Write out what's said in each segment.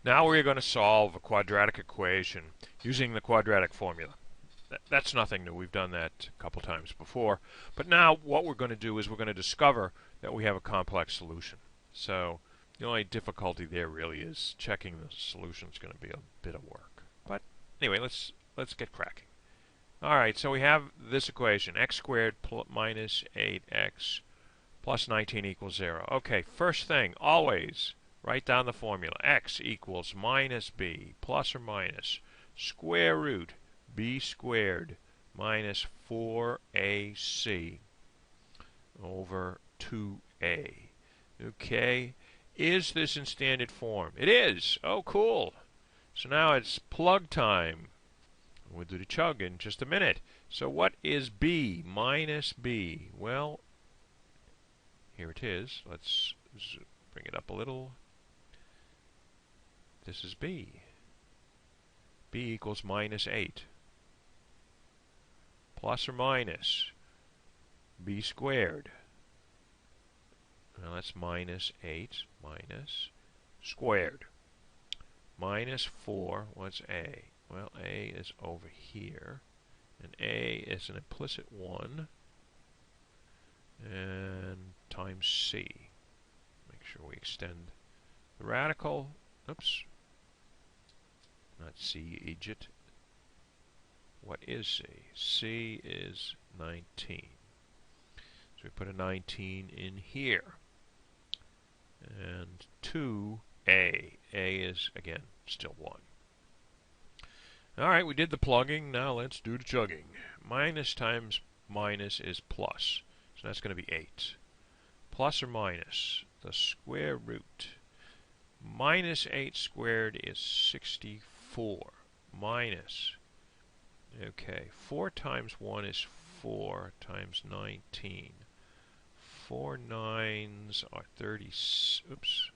Now we're going to solve a quadratic equation using the quadratic formula. That's nothing new. We've done that a couple times before. But now what we're going to do is we're going to discover that we have a complex solution. So the only difficulty there really is checking the solution is going to be a bit of work. But anyway, let's get cracking. All right, so we have this equation, x squared minus 8x plus 19 equals 0. Okay, first thing, always write down the formula. X equals minus b plus or minus square root b squared minus 4ac over 2a. Okay, is this in standard form? It is. Oh, cool. So now it's plug time. We'll do the chug in just a minute. So what is b minus b? Well, here it is. Let's bring it up a little. This is b. b equals minus 8. Plus or minus b squared. Now that's minus 8 minus squared. Minus 4, what's a? Well, a is over here. And a is an implicit 1. And times c. Make sure we extend the radical. Oops. Not c, Egypt. What is c? c is 19. So we put a 19 in here. And 2a. a is, again, still 1. All right, we did the plugging. Now let's do the chugging. Minus times minus is plus. So that's going to be 8. Plus or minus the square root. Minus 8 squared is 64. Minus, okay, 4 times 1 is 4 times 19. 4 nines are 36.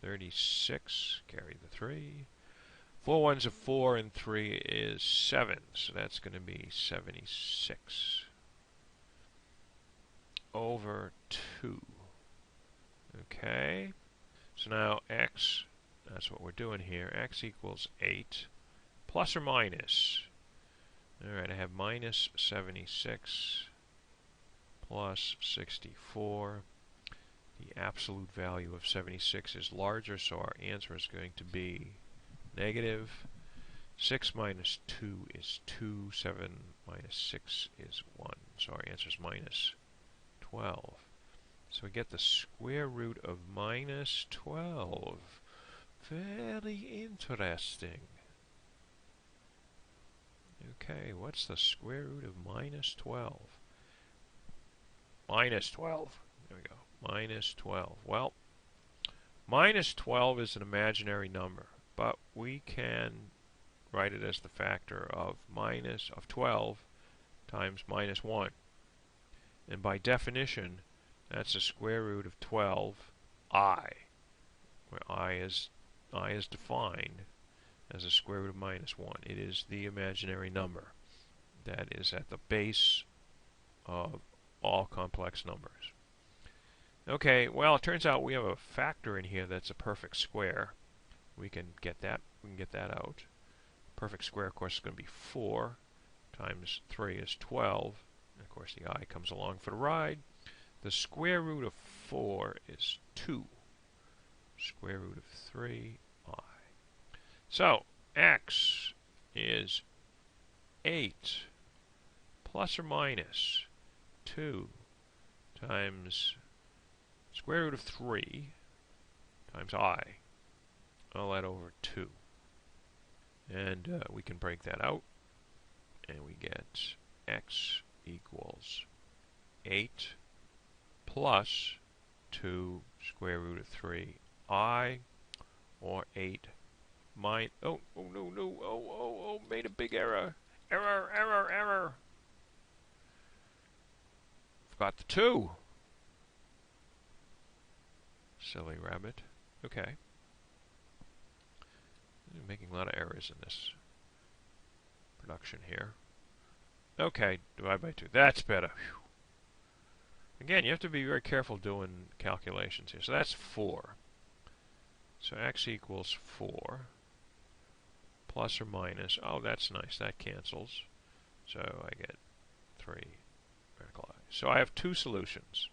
Carry the 3. 4 ones are 4 and 3 is 7. So that's going to be 76 over 2. Okay. So now x, that's what we're doing here. X equals 8 plus or minus. All right, I have minus 76 plus 64. The absolute value of 76 is larger, so our answer is going to be negative. 6 minus 2 is 2. 7 minus 6 is 1. So our answer is minus 12. So we get the square root of minus 12. Very interesting. Okay, what's the square root of minus 12? Minus 12. There we go. Minus 12. Well, minus 12 is an imaginary number, but we can write it as the factor of 12 times minus 1. And by definition, that's the square root of 12i, where I is defined as the square root of minus 1. It is the imaginary number that is at the base of all complex numbers. Okay, well, it turns out we have a factor in here that's a perfect square. We can get that out. Perfect square, of course, is going to be 4 times 3 is 12. And of course, the I comes along for the ride. The square root of 4 is 2. Square root of 3i. So, x is 8 plus or minus 2 times square root of 3 times I. All that over 2. And we can break that out. And we get x equals 8 plus 2 square root of 3i, or 8 minus, oh no, made a big error. Error. Forgot the 2. Silly rabbit. Okay. I'm making a lot of errors in this production here. Okay, divide by 2. That's better. Whew. Again, you have to be very careful doing calculations here. So that's 4. So x equals 4 plus or minus. Oh, that's nice. That cancels. So I get 3 radical I. So I have two solutions.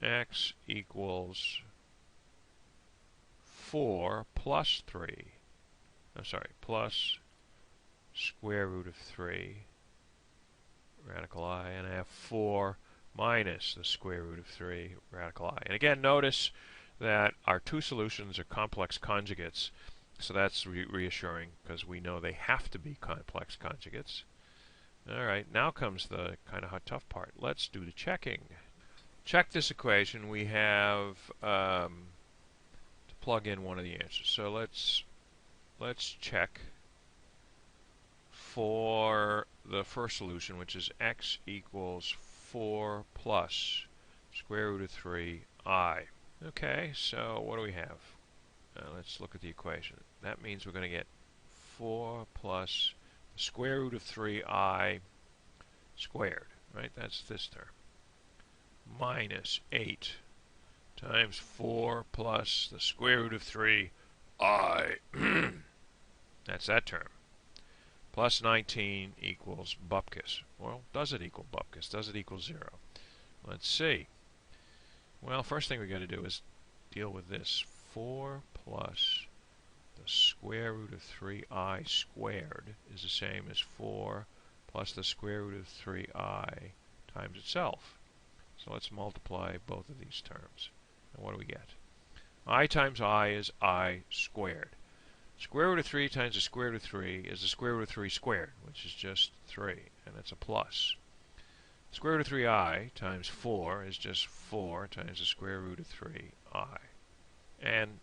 X equals 4 plus 3. I'm sorry, plus square root of 3 radical I. And I have 4 minus the square root of 3 radical I. And again, notice that our two solutions are complex conjugates. So that's reassuring because we know they have to be complex conjugates. All right, now comes the kind of tough part. Let's do the checking. Check this equation. We have to plug in one of the answers. So let's check for the first solution, which is x equals 4 plus square root of 3i. Okay, so what do we have? Let's look at the equation. That means we're going to get 4 plus the square root of 3i squared, right? That's this term. Minus 8 times 4 plus the square root of 3i. That's that term. Plus 19 equals bupkis. Well, does it equal bupkis? Does it equal 0? Let's see. Well, first thing we got to do is deal with this. 4 plus the square root of 3i squared is the same as 4 plus the square root of 3i times itself. So let's multiply both of these terms. And what do we get? I times I is I squared. Square root of 3 times the square root of 3 is the square root of 3 squared, which is just 3, and it's a plus. Square root of 3i times 4 is just 4 times the square root of 3i. And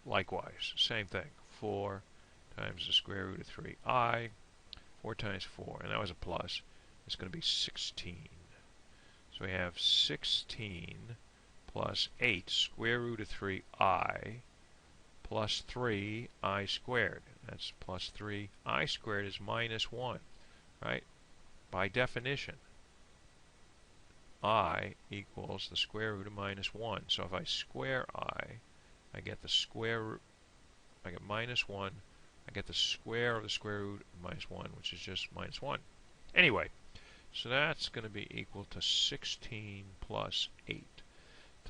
likewise, same thing. 4 times the square root of 3i, 4 times 4, and that was a plus. It's going to be 16. So we have 16 plus 8 square root of 3i plus 3i squared. That's plus 3i squared is minus 1, right? By definition, I equals the square root of minus 1. So if I square I get the square root, I get minus 1. I get the square of the square root of minus 1, which is just minus 1. Anyway, so that's going to be equal to 16 plus 8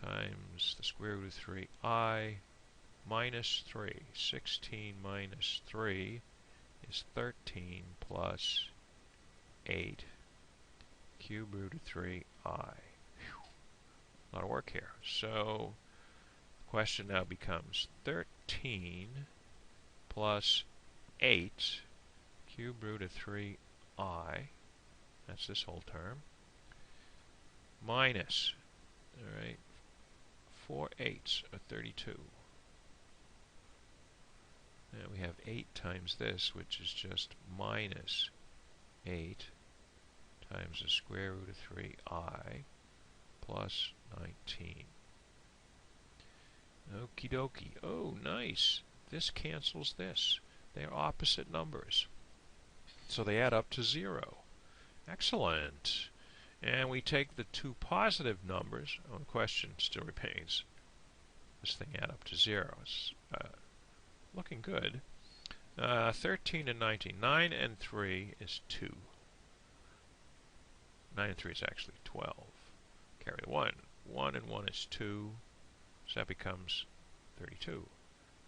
times the square root of 3i minus 3. 16 minus 3 is 13 plus 8 cube root of 3i. A lot of work here. So the question now becomes 13 plus 8 cube root of 3i, that's this whole term, minus, all right, 4 eighths of 32. Now we have 8 times this, which is just minus 8 times the square root of 3i plus 19. Okie dokie. Oh, nice. This cancels this. They are opposite numbers. So they add up to 0. Excellent. And we take the two positive numbers. Oh, the question still remains. This thing add up to 0. It's looking good. 13 and 19. 9 and 3 is 2. 9 and 3 is actually 12. Carry the 1. 1 and 1 is 2. So that becomes 32.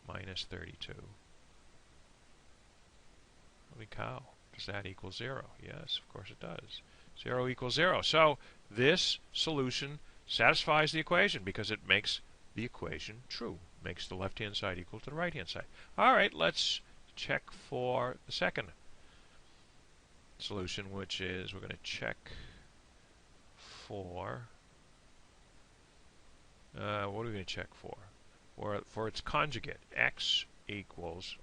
Minus 32. Holy cow. Does that equal 0? Yes, of course it does. 0 equals 0. So this solution satisfies the equation because it makes the equation true. Makes the left-hand side equal to the right-hand side. All right, let's check for the second solution, which is we're going to check for... what are we going to check for? For its conjugate, x equals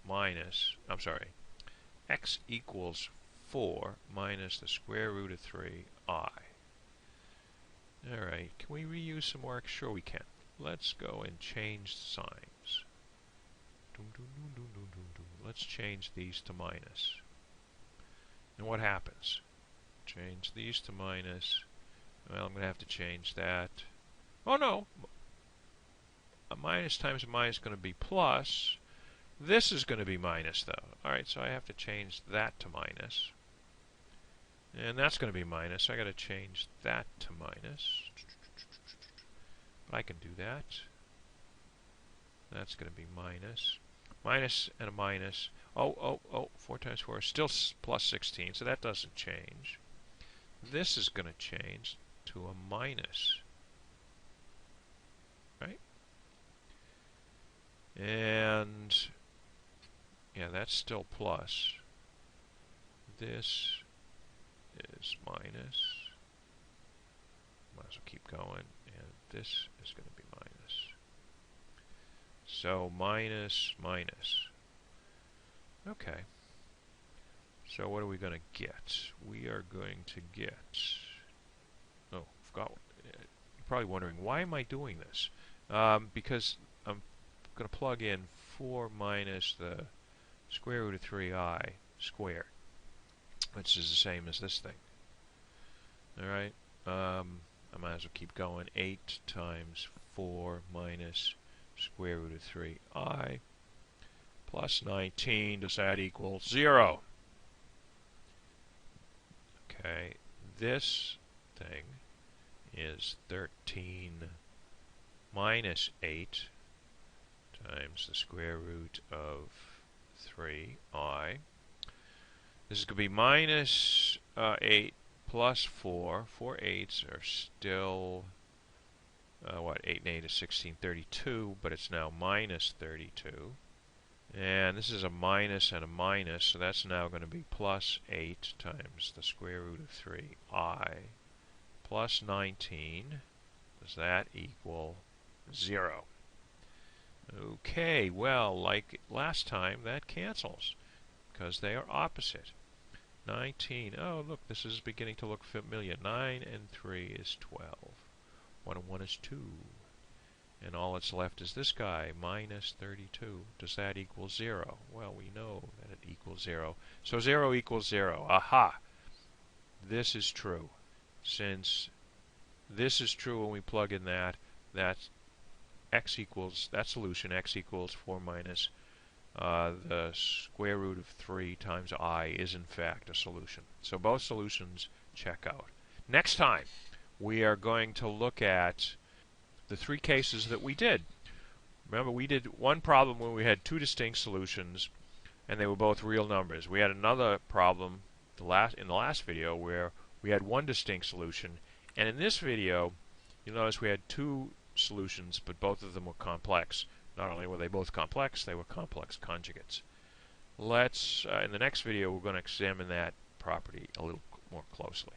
minus, I'm sorry, x equals 4 minus the square root of 3i. All right, can we reuse some work? Sure we can. Let's go and change signs. Let's change these to minus. And what happens? Change these to minus. Well, I'm going to have to change that. Oh no! a minus times a minus is going to be plus. This is going to be minus, though. All right, so I have to change that to minus. And that's going to be minus. I got to change that to minus. I can do that. That's going to be minus. Minus and a minus. Oh, 4 times 4 is still plus 16, so that doesn't change. This is going to change to a minus. Right? And, yeah, that's still plus. This is minus. Might as well keep going. And this is going to be minus. So minus, minus. Okay. So what are we going to get? We are going to get... Oh, forgot. You're probably wondering, why am I doing this? Because I'm going to plug in 4 minus the square root of 3i squared, which is the same as this thing. Alright? I might as well keep going. 8 times 4 minus square root of 3i plus 19. Does that equal 0? Okay, this thing is 13 minus 8 times the square root of 3i. This is going to be minus 8 plus 4. 4 8s are still, what, 8 and 8 is 16, 32, but it's now minus 32. And this is a minus and a minus, so that's now going to be plus 8 times the square root of 3i plus 19. Does that equal 0? Okay, well, like last time, that cancels because they are opposite. 19, oh look, this is beginning to look familiar. 9 and 3 is 12. 1 and 1 is 2. And all that's left is this guy, minus 32. Does that equal 0? Well, we know that it equals 0. So 0 equals 0. Aha! This is true. Since this is true when we plug in that, that's x equals, that solution, x equals 4 minus the square root of 3 times I is in fact a solution. So both solutions check out. Next time, we are going to look at the 3 cases that we did. Remember, we did one problem where we had 2 distinct solutions, and they were both real numbers. We had another problem in the last video where we had 1 distinct solution, and in this video, you'll notice we had 2 solutions, but both of them were complex. Not only were they both complex, they were complex conjugates. Let's, in the next video, we're going to examine that property a little more closely.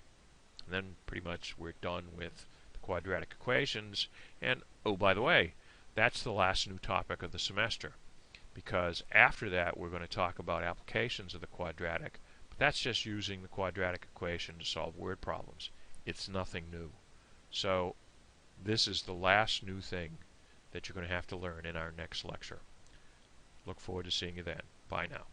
And then pretty much we're done with quadratic equations, and oh, by the way, that's the last new topic of the semester, because after that we're going to talk about applications of the quadratic, but that's just using the quadratic equation to solve word problems. It's nothing new. So this is the last new thing that you're going to have to learn in our next lecture. Look forward to seeing you then. Bye now.